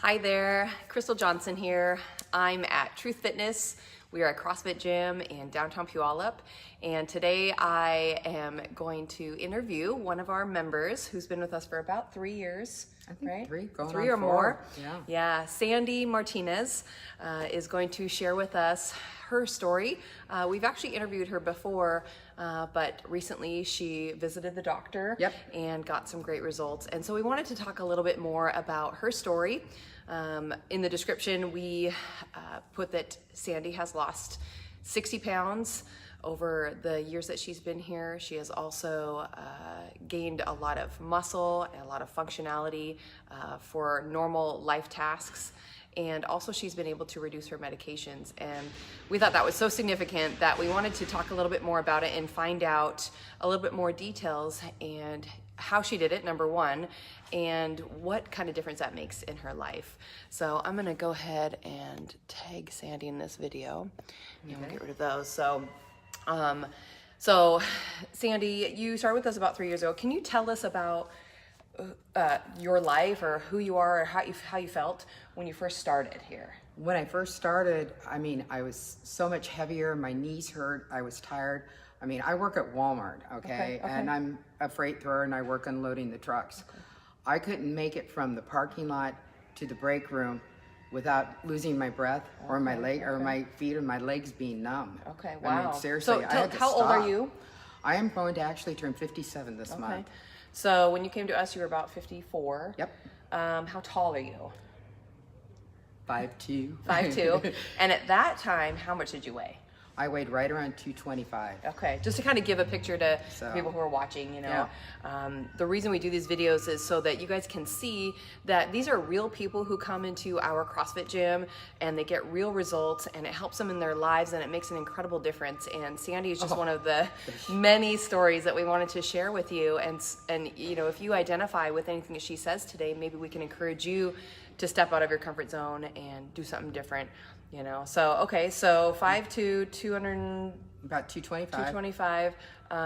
Hi there, Crystal Johnson here. I'm at Truth Fitness. We are a CrossFit gym in downtown Puyallup, and today I am going to interview one of our members who's been with us for about 3 years. I think right? three or on more. 4. Yeah. Yeah, Sandy Martinez is going to share with us her story. We've actually interviewed her before, but recently she visited the doctor and got some great results. And so we wanted to talk a little bit more about her story. In the description, we put that Sandy has lost 60 pounds over the years that she's been here. She has also gained a lot of muscle and a lot of functionality for normal life tasks. And also she's been able to reduce her medications. And we thought that was so significant that we wanted to talk a little bit more about it and find out a little bit more details and how she did it, number one, and what kind of difference that makes in her life. So I'm gonna go ahead and tag Sandy in this video. And we'll get rid of those. So Sandy, you started with us about 3 years ago. Can you tell us about your life, or who you are, or how you felt when you first started here? When I first started, I mean, I was so much heavier. My knees hurt. I was tired. I mean, I work at Walmart, okay? And I'm a freight thrower, and I work unloading the trucks. I couldn't make it from the parking lot to the break room without losing my breath or my leg or my feet or my legs being numb. Okay, wow. I mean, seriously, So I had to how old are you? I am going to actually turn 57 this month. So when you came to us, you were about 54. Yep. How tall are you? 5'2". 5'2". And at that time, how much did you weigh? I weighed right around 225. Okay, just to kind of give a picture to people who are watching, you know. The reason we do these videos is so that you guys can see that these are real people who come into our CrossFit gym and they get real results, and it helps them in their lives, and it makes an incredible difference. And Sandy is just one of the many stories that we wanted to share with you. And you know, if you identify with anything that she says today, maybe we can encourage you to step out of your comfort zone and do something different. You know, so, okay, so 5'2", 200... About 225. 225.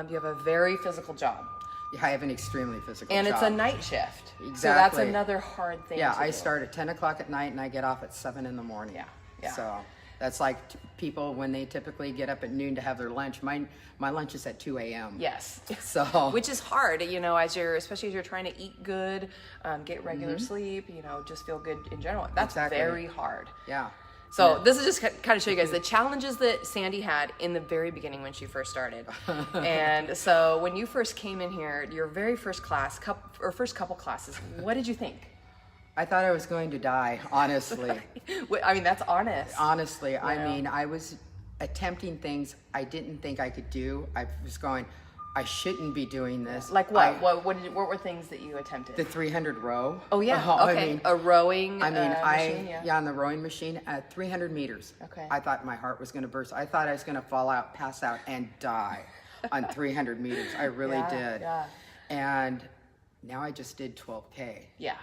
You have a very physical job. Yeah, I have an extremely physical and job. it's a night shift. Exactly. So that's another hard thing to do. I start at 10 o'clock at night and I get off at 7 in the morning. Yeah. So that's like people when they typically get up at noon to have their lunch. My lunch is at 2 a.m. Yes. So which is hard, you know, especially as you're trying to eat good, get regular sleep, you know, just feel good in general. That's very hard. Yeah. So this is just kind of show you guys the challenges that Sandy had in the very beginning when she first started. And so when you first came in here, your very first class, first couple classes, what did you think? I thought I was going to die, honestly. I mean, that's honest. Honestly, yeah. I mean, I was attempting things I didn't think I could do. I was going, I shouldn't be doing this. Like what? What were things that you attempted? The 300 row. Oh yeah. Okay. I mean, a rowing. machine, on the rowing machine at 300 meters. Okay. I thought my heart was going to burst. I thought I was going to fall out, pass out, and die on 300 meters. I really did. Yeah. And now I just did 12K. Yeah.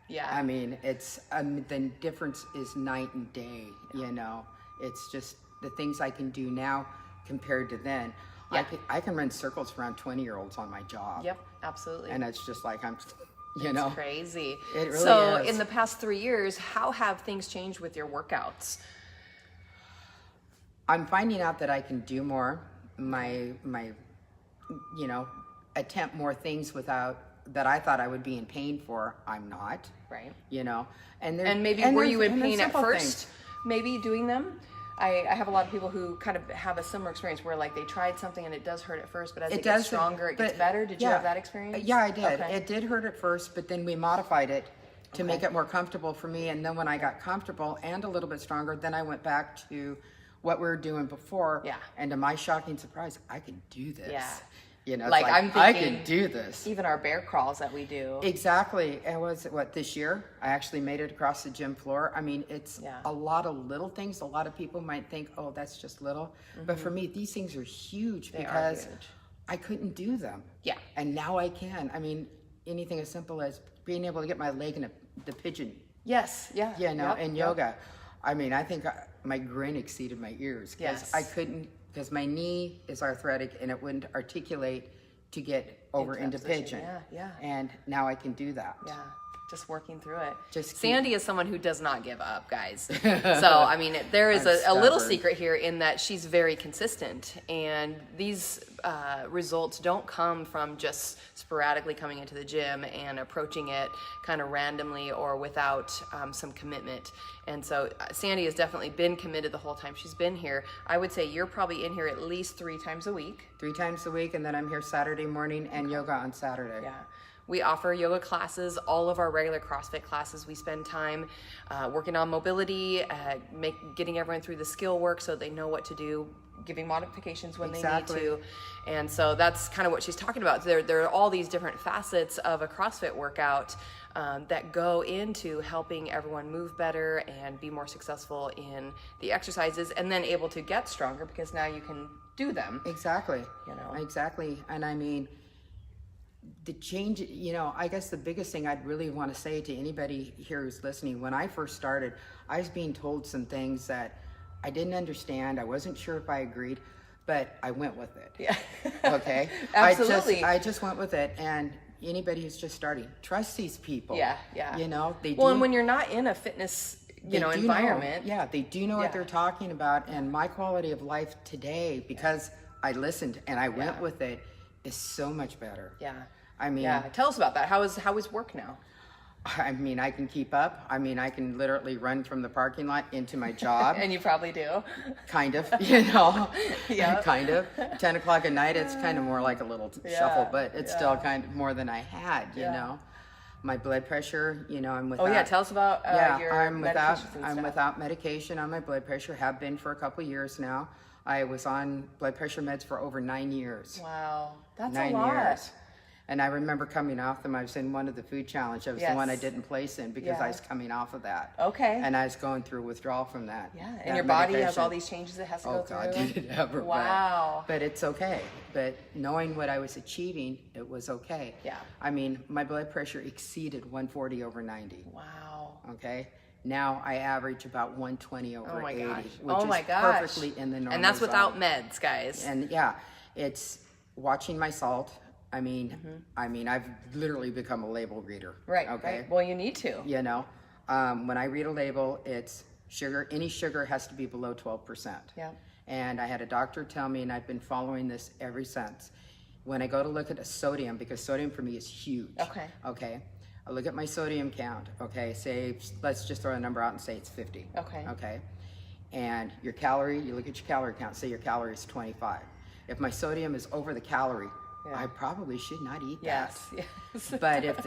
Yeah. I mean, it's the difference is night and day. You know, it's just the things I can do now compared to then. Yeah. I can run circles around 20-year-olds on my job. Yep, absolutely. And it's just like you know. It's crazy. It really so is. In the past 3 years, how have things changed with your workouts? I'm finding out that I can do more. My you know, attempt more things without that I thought I would be in pain for. I'm not. Right. You know. And maybe were you in pain at first? Maybe doing them? I have a lot of people who kind of have a similar experience where like they tried something and it does hurt at first, but as it gets stronger, it gets better. Did you have that experience? Yeah, I did. Okay. It did hurt at first, but then we modified it to make it more comfortable for me. And then when I got comfortable and a little bit stronger, then I went back to what we were doing before. Yeah. And to my shocking surprise, I could do this. Yeah. You know, like I'm thinking, I can do this. Even our bear crawls that we do. Exactly. It was this year. I actually made it across the gym floor. I mean, it's a lot of little things. A lot of people might think, oh, that's just little. But for me, these things are huge because I couldn't do them. Yeah. And now I can. I mean, anything as simple as being able to get my leg in the pigeon. Yes. Yeah. You know, in yoga. I mean, I think my grin exceeded my ears because I couldn't. Because my knee is arthritic and it wouldn't articulate to get over into pigeon. Yeah. And now I can do that. Yeah. just working through it. Just Sandy is someone who does not give up, guys. So, I mean, there is a little secret here in that she's very consistent, and these results don't come from just sporadically coming into the gym and approaching it kind of randomly or without some commitment. And so Sandy has definitely been committed the whole time she's been here. I would say you're probably in here at least 3 times a week. 3 times a week, and then I'm here Saturday morning and yoga on Saturday. Yeah. We offer yoga classes, all of our regular CrossFit classes. We spend time working on mobility, getting everyone through the skill work so they know what to do, giving modifications when they need to. And so that's kind of what she's talking about. There are all these different facets of a CrossFit workout that go into helping everyone move better and be more successful in the exercises, and then able to get stronger because now you can do them. Exactly. You know? Exactly. And I mean, the change, you know, I guess the biggest thing I'd really want to say to anybody here who's listening, when I first started, I was being told some things that I didn't understand. I wasn't sure if I agreed, but I went with it. Yeah. Okay. Absolutely. I just went with it. And anybody who's just starting, trust these people. Yeah. Yeah. You know, well, and when you're not in a fitness, environment. Yeah, they do know what they're talking about. And my quality of life today, because I listened and I went with it, is so much better. Yeah. I mean, tell us about that. How is work now? I mean, I can keep up. I mean, I can literally run from the parking lot into my job. And you probably do. Kind of, you know. Yeah. Kind of. 10 o'clock at night, it's kind of more like a little shuffle, but it's still kind of more than I had, you know. My blood pressure, you know, I'm without. Oh yeah, tell us about your medications and I'm stuff. without medication on my blood pressure. Have been for a couple years now. I was on blood pressure meds for over 9 years. Wow, that's 9 a lot. years. And I remember coming off them. I was in one of the food challenge. I was the one I didn't place in because I was coming off of that. Okay. And I was going through withdrawal from that. Yeah, and that your body has medication. all these changes it has to go through. Oh God, did it ever? Wow. But it's okay. But knowing what I was achieving, it was okay. Yeah. I mean, my blood pressure exceeded 140 over 90. Wow. Okay. Now I average about 120 over 80, which oh my is gosh. perfectly in the normal And that's zone. without meds, guys. And yeah, it's watching my salt. I mean, I've literally become a label reader. Right. Okay. Right. Well, you need to. You know, when I read a label, it's sugar. Any sugar has to be below 12%. Yeah. And I had a doctor tell me, and I've been following this ever since. When I go to look at a sodium, because sodium for me is huge. Okay. Okay. I look at my sodium count. Okay. Say, let's just throw a number out and say it's 50. Okay. Okay. And your calorie, you look at your calorie count. Say your calorie is 25. If my sodium is over the calorie, I probably should not eat that. Yes. But if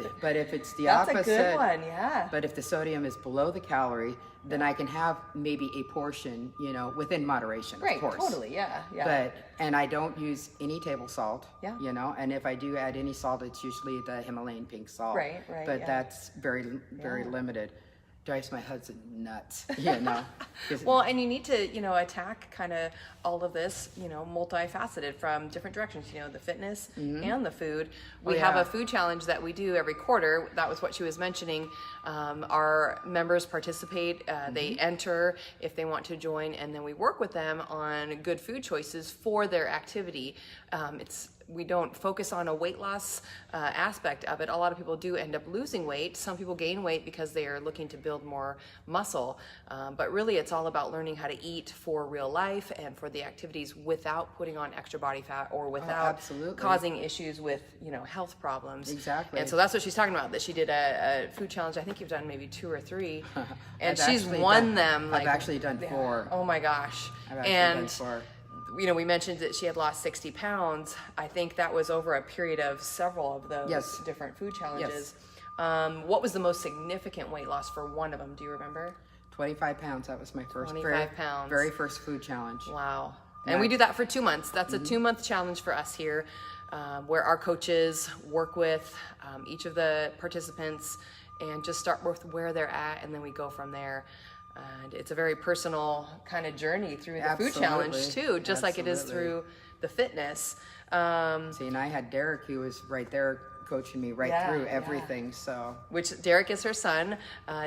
it's the That's opposite, a good one, yeah. But if the sodium is below the calorie, then I can have maybe a portion, you know, within moderation, Right, of course. totally, yeah. And I don't use any table salt, Yeah. you know, and if I do add any salt, it's usually the Himalayan pink salt. Right, But that's very limited. Drives my husband nuts, you know. Well, and you need to, attack kind of all of this, multifaceted from different directions, the fitness and the food. We have a food challenge that we do every quarter. That was what she was mentioning. Our members participate, they enter if they want to join, and then we work with them on good food choices for their activity. We don't focus on a weight loss aspect of it. A lot of people do end up losing weight. Some people gain weight because they are looking to build more muscle. But really, it's all about learning how to eat for real life and for the activities without putting on extra body fat or without causing issues with, health problems. Exactly. And so that's what she's talking about, that she did a food challenge. I think you've done maybe 2 or 3. And she's won them. I've actually done 4. Oh my gosh. I've actually done 4. We mentioned that she had lost 60 pounds. I think that was over a period of several of those different food challenges. Yes. What was the most significant weight loss for one of them? Do you remember? 25 pounds. That was my first, 25 pounds. Very first food challenge. Wow. And we do that for 2 months. That's a 2-month challenge for us here, where our coaches work with each of the participants and just start with where they're at, and then we go from there. And it's a very personal kind of journey through the food challenge too, just like it is through the fitness. See, and I had Derek, who was right there coaching me right Yeah, through yeah. everything. So, Which Derek is her son.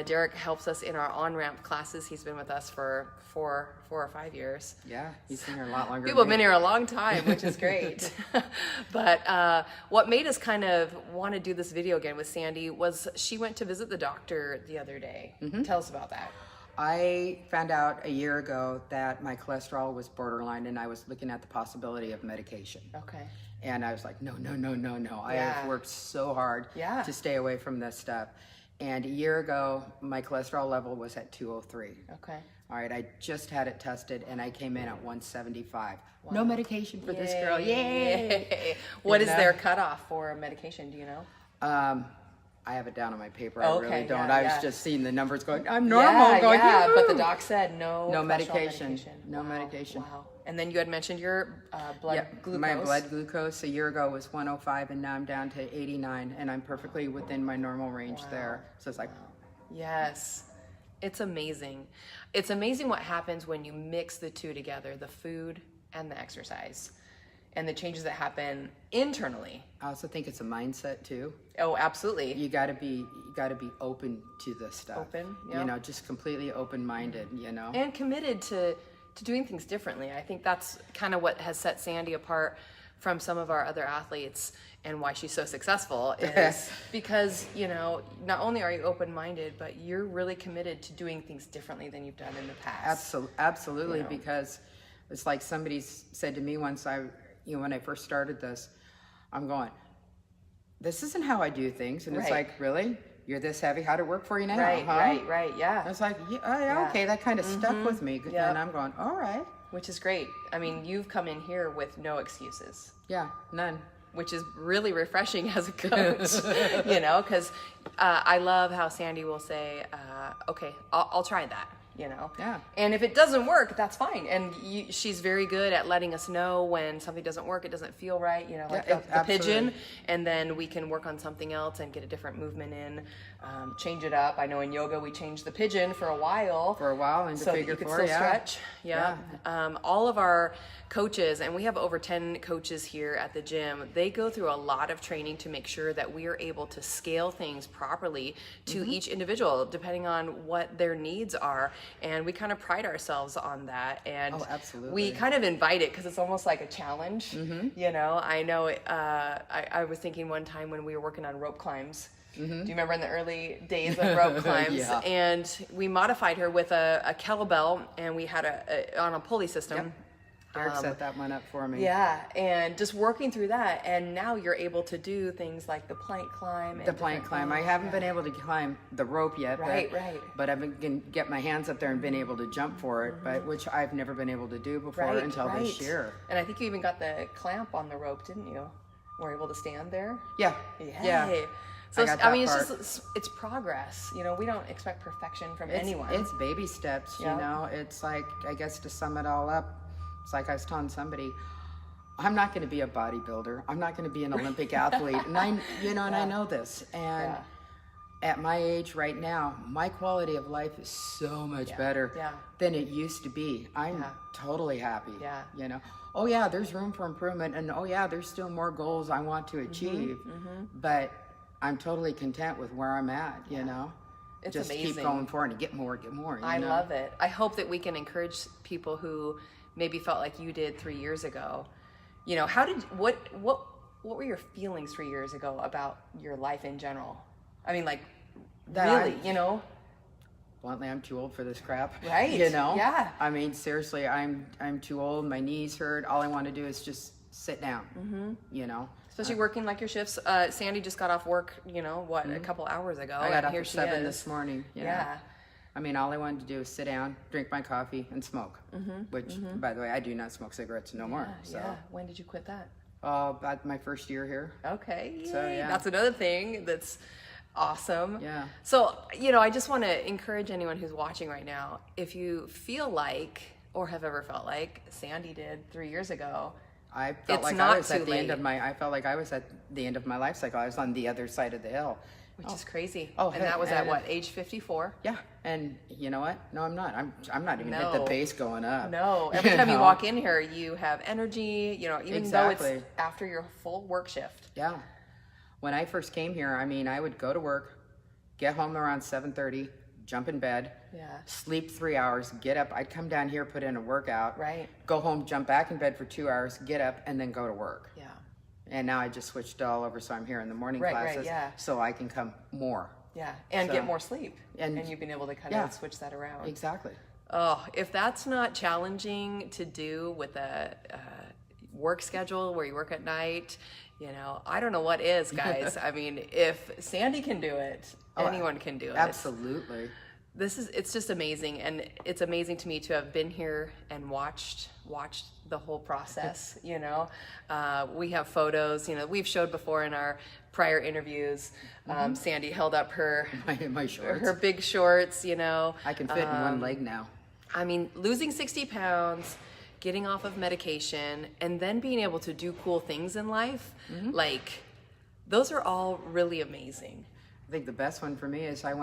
Derek helps us in our on-ramp classes. He's been with us for four or 5 years. yeah, he's been here a lot longer. People have than been me. here a long time, which is great. But what made us kind of want to do this video again with Sandy was she went to visit the doctor the other day. Tell us about that. I found out a year ago that my cholesterol was borderline, and I was looking at the possibility of medication. Okay. And I was like, no, no, no, no, no. I Yeah. have worked so hard Yeah. to stay away from this stuff. And a year ago, my cholesterol level was at 203. Okay. All right, I just had it tested, and I came in at 175. No medication for this girl. Yay! Yay. What You is know? their cutoff for medication? Do you know? I have it down on my paper. Oh, I really okay, don't. yeah, I was yeah. just seeing the numbers going, I'm normal. Going, yeah, but the "Yoo-hoo." doc said no cholesterol medication. No Wow, medication. Wow. And then you had mentioned your blood Yeah, glucose. my blood glucose a year ago was 105, and now I'm down to 89, and I'm perfectly within my normal range there. So it's like, Yes. It's amazing. It's amazing what happens when you mix the two together, the food and the exercise, and the changes that happen internally. I also think it's a mindset too. Oh, absolutely. You got to be open to this stuff. Open, yeah. You know, just completely open-minded, you know. And committed to doing things differently. I think that's kind of what has set Sandy apart from some of our other athletes, and why she's so successful is because, you know, not only are you open-minded, but you're really committed to doing things differently than you've done in the past. Absolutely, You know. because it's like somebody said to me once, when I first started this, I'm going, this isn't how I do things. And it's Right. like, really? You're this heavy? How'd it work for you now? Right, huh? right, yeah. I was like, yeah, oh, yeah, Yeah. okay, that kind of stuck with me. Yep. And I'm going, all right. Which is great. I mean, you've come in here with no excuses, Yeah, none. which is really refreshing as a coach, you know, because I love how Sandy will say, okay, I'll try that, you know. Yeah. And if it doesn't work, that's fine. And she's very good at letting us know when something doesn't work, it doesn't feel right, you know, like Yeah, the pigeon. absolutely. And then we can work on something else and get a different movement in, change it up. I know in yoga we changed the pigeon for a while. And to So that figure you could four, still yeah. stretch. Yeah. All of our coaches, and we have over 10 coaches here at the gym, they go through a lot of training to make sure that we are able to scale things properly to each individual, depending on what their needs are. And we kind of pride ourselves on that. And Oh, absolutely. we kind of invite it because it's almost like a challenge. You know, I know I was thinking one time when we were working on rope climbs. Do you remember in the early days of rope climbs? Yeah. And we modified her with a kettlebell, and we had on a pulley system. Yep. Derek set that one up for me. Yeah, and just working through that, and now you're able to do things like the plank climb. And The plank different climb. I things. haven't been able to climb the rope yet. Right, but, right. But I've been get my hands up there and been able to jump for it, but which I've never been able to do before Right, until right. this year. And I think you even got the clamp on the rope, didn't you? Were able to stand there? Yeah. Yeah. Yay. So got I that mean, part. it's progress. You know, we don't expect perfection from anyone. It's baby steps, Yeah. you know. It's like, I guess to sum it all up, it's like I was telling somebody, I'm not going to be a bodybuilder. I'm not going to be an Olympic athlete. And I know this. And at my age right now, my quality of life is so much better than it used to be. I'm totally happy. Yeah. You know, oh yeah, there's room for improvement, and oh yeah, there's still more goals I want to achieve. But I'm totally content with where I'm at. You know, It's just amazing. keep going forward and get more. You I know? love it. I hope that we can encourage people who maybe felt like you did 3 years ago. You know, what were your feelings 3 years ago about your life in general? I mean, like, really, you know? Bluntly, I'm too old for this crap. Right, You know? yeah. I mean, seriously, I'm too old. My knees hurt. All I want to do is just sit down. You know? Especially working like your shifts. Sandy just got off work, you know, a couple hours ago. I got and up here at she 7 is. this morning. You know? Yeah. I mean, all I wanted to do is sit down, drink my coffee, and smoke. Which, by the way, I do not smoke cigarettes no more. So, Yeah. When did you quit that? about my first year here. Okay. So, yay. yeah. That's another thing that's awesome. Yeah. So, you know, I just want to encourage anyone who's watching right now, if you feel like, or have ever felt like Sandy did 3 years ago, I felt It's like not I was at too the end late. of I felt like I was at the end of my life cycle. I was on the other side of the hill. which is crazy. Oh, and that was at and- what, age 54? Yeah, and you know what? No, I'm not. I'm not even hit No. the base going up. No. Every time you know? walk in here, you have energy, you know, even though Exactly. it's after your full work shift. Yeah. when I first came here, I mean, I would go to work, get home around 7:30, jump in bed, sleep 3 hours, get up. I'd come down here, put in a workout, go home, jump back in bed for 2 hours, get up, and then go to work. Yeah. And now I just switched it all over, so I'm here in the morning classes, so I can come more. Yeah, and get more sleep. And you've been able to kind of switch that around. Exactly. Oh, if that's not challenging to do with a work schedule where you work at night, you know, I don't know what is, guys. I mean, if Sandy can do it, anyone can do it. Absolutely. It's just amazing, and it's amazing to me to have been here and watched the whole process. You know, we have photos. You know, we've showed before in our prior interviews. Sandy held up her my shorts, her big shorts. You know, I can fit in one leg now. I mean, losing 60 pounds, getting off of medication, and then being able to do cool things in life, like those are all really amazing. I think the best one for me is I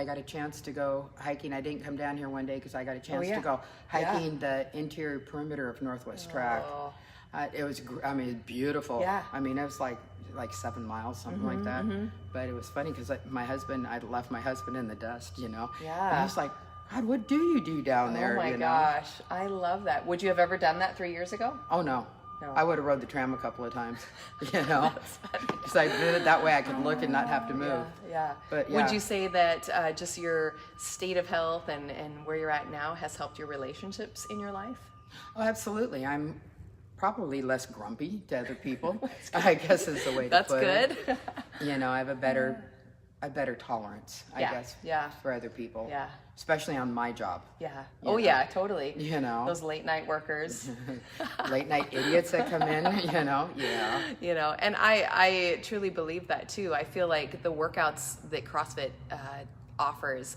got a chance to go hiking. I didn't come down here one day because I got a chance to go hiking the interior perimeter of Northwest Track. It was, I mean, beautiful. Yeah. I mean, it was like 7 miles, something like that. But it was funny because I left my husband in the dust, you know. Yeah. And I was like, God, what do you do down there? Oh my gosh, I love that. Would you have ever done that 3 years ago? Oh no. No. I would have rode the tram a couple of times, you know, because I did it that way I could look and not have to move. Yeah. But would you say that just your state of health and where you're at now has helped your relationships in your life? Oh, absolutely. I'm probably less grumpy to other people, I guess is the way to That's put good. it. You know, I have a better tolerance, I guess, for other people. Yeah. Especially on my job. Yeah. Oh, yeah, totally. You know. Those late night workers. Late night idiots that come in, you know. Yeah. You know, and I truly believe that too. I feel like the workouts that CrossFit offers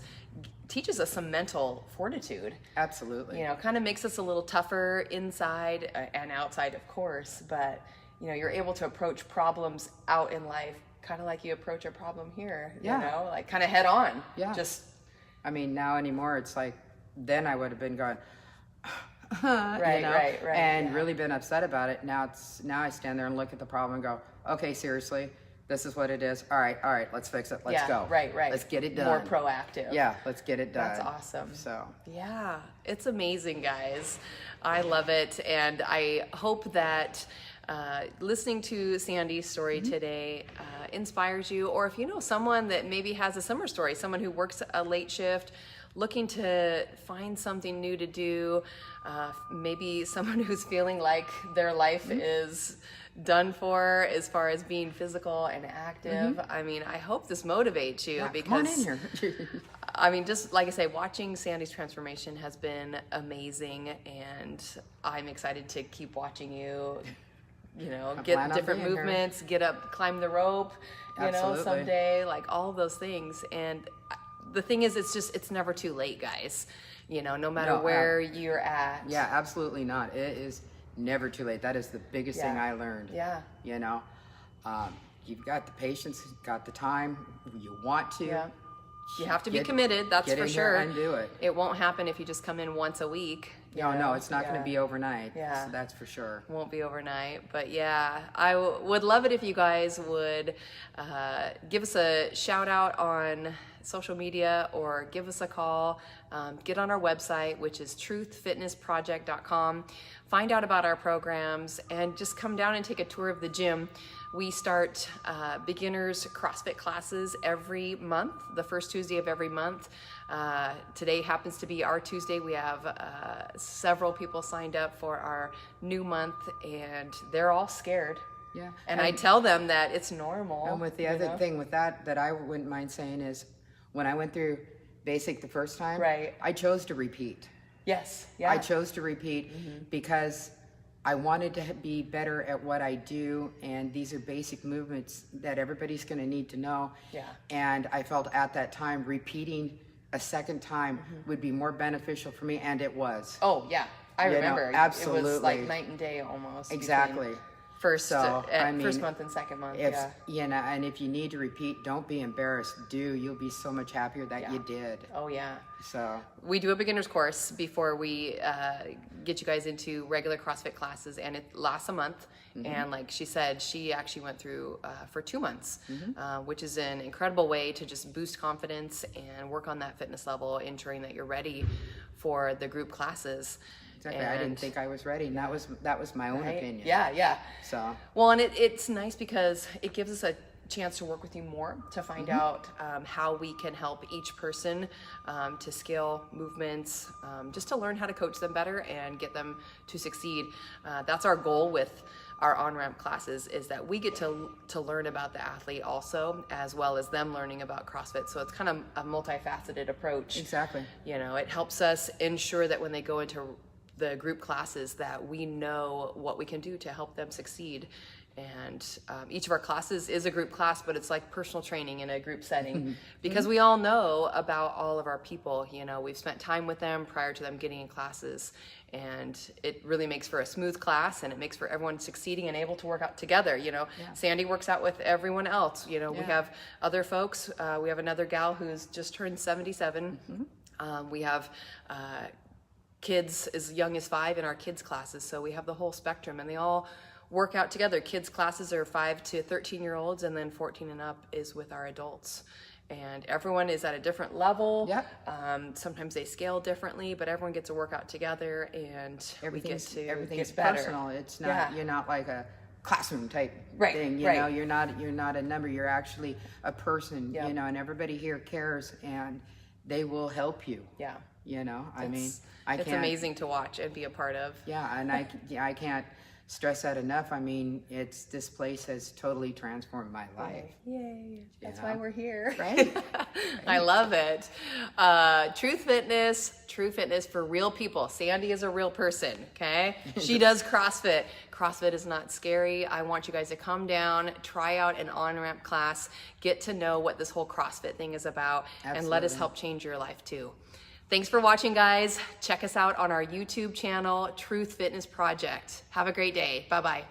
teaches us some mental fortitude. Absolutely. You know, kind of makes us a little tougher inside and outside, of course, but you know, you're able to approach problems out in life kind of like you approach a problem here, you know, like kind of head on. Yeah. Just, I mean, now anymore, it's like, then I would have been going, right, you know, right, and really been upset about it. Now I stand there and look at the problem and go, okay, seriously, this is what it is. All right, let's fix it. Let's go. Right. Let's get it done. More proactive. Yeah, let's get it done. That's awesome. So. Yeah, it's amazing, guys. I love it, and I hope that listening to Sandy's story today inspires you, or if you know someone that maybe has a similar story, someone who works a late shift, looking to find something new to do, maybe someone who's feeling like their life is done for as far as being physical and active. I mean, I hope this motivates you because come on in here. I mean, just like I say, watching Sandy's transformation has been amazing, and I'm excited to keep watching you. You know, get different movements, get up, climb the rope, you know, someday, like all of those things. And the thing is, it's never too late, guys. You know, no matter where you're at. Yeah, absolutely not. It is never too late. That is the biggest thing I learned. Yeah. You know, you've got the patience, got the time, you want to. Yeah. You have to be committed, that's for sure. And do it. It won't happen if you just come in once a week. No, it's not going to be overnight. Yeah. So that's for sure. Won't be overnight. But yeah, I would love it if you guys would give us a shout out on social media or give us a call. Get on our website, which is truthfitnessproject.com. Find out about our programs and just come down and take a tour of the gym. We start beginners CrossFit classes every month, the first Tuesday of every month. Today happens to be our Tuesday. We have several people signed up for our new month, and they're all scared. Yeah. And I tell them that it's normal. And with the other thing with that I wouldn't mind saying is, when I went through basic the first time, I chose to repeat. Yes. Yeah. I chose to repeat because I wanted to be better at what I do, and these are basic movements that everybody's going to need to know. Yeah. And I felt at that time repeating a second time would be more beneficial for me, and it was. Oh, yeah. I remember. Absolutely. It was like night and day almost. Exactly. first So, first month and second month. If, Yeah. you know, and if you need to repeat, don't be embarrassed. You'll be so much happier that you did. Oh yeah. So We do a beginner's course before we get you guys into regular CrossFit classes, and it lasts a month. And like she said, she actually went through for 2 months, which is an incredible way to just boost confidence and work on that fitness level, ensuring that you're ready for the group classes. exactly, I didn't think I was ready, and that was my own opinion. Yeah. So Well, and it's nice because it gives us a chance to work with you more to find out how we can help each person to scale movements, just to learn how to coach them better and get them to succeed. That's our goal with our on-ramp classes, is that we get to learn about the athlete also, as well as them learning about CrossFit. So it's kind of a multifaceted approach. exactly. You know, it helps us ensure that when they go into the group classes that we know what we can do to help them succeed. And each of our classes is a group class, but it's like personal training in a group setting because we all know about all of our people. You know, we've spent time with them prior to them getting in classes, and it really makes for a smooth class, and it makes for everyone succeeding and able to work out together. You know, Sandy works out with everyone else. You know, we have other folks. We have another gal who's just turned 77. We have kids as young as 5 in our kids classes, so we have the whole spectrum, and they all work out together. Kids classes are 5 to 13-year-olds, and then 14 and up is with our adults. And everyone is at a different level. Sometimes they scale differently, but everyone gets to work out together, and Everything's get better. personal. It's not you're not like a classroom type thing. You know, you're not a number. You're actually a person. You know, and everybody here cares, and they will help you. Yeah. You know, It's amazing to watch and be a part of. Yeah, and I can't stress that enough. I mean, this place has totally transformed my life. Yay. That's why we're here. Right? I love it. True fitness for real people. Sandy is a real person, okay? She does CrossFit. CrossFit is not scary. I want you guys to come down, try out an on-ramp class, get to know what this whole CrossFit thing is about, and let us help change your life too. Thanks for watching, guys. Check us out on our YouTube channel, Truth Fitness Project. Have a great day. Bye-bye.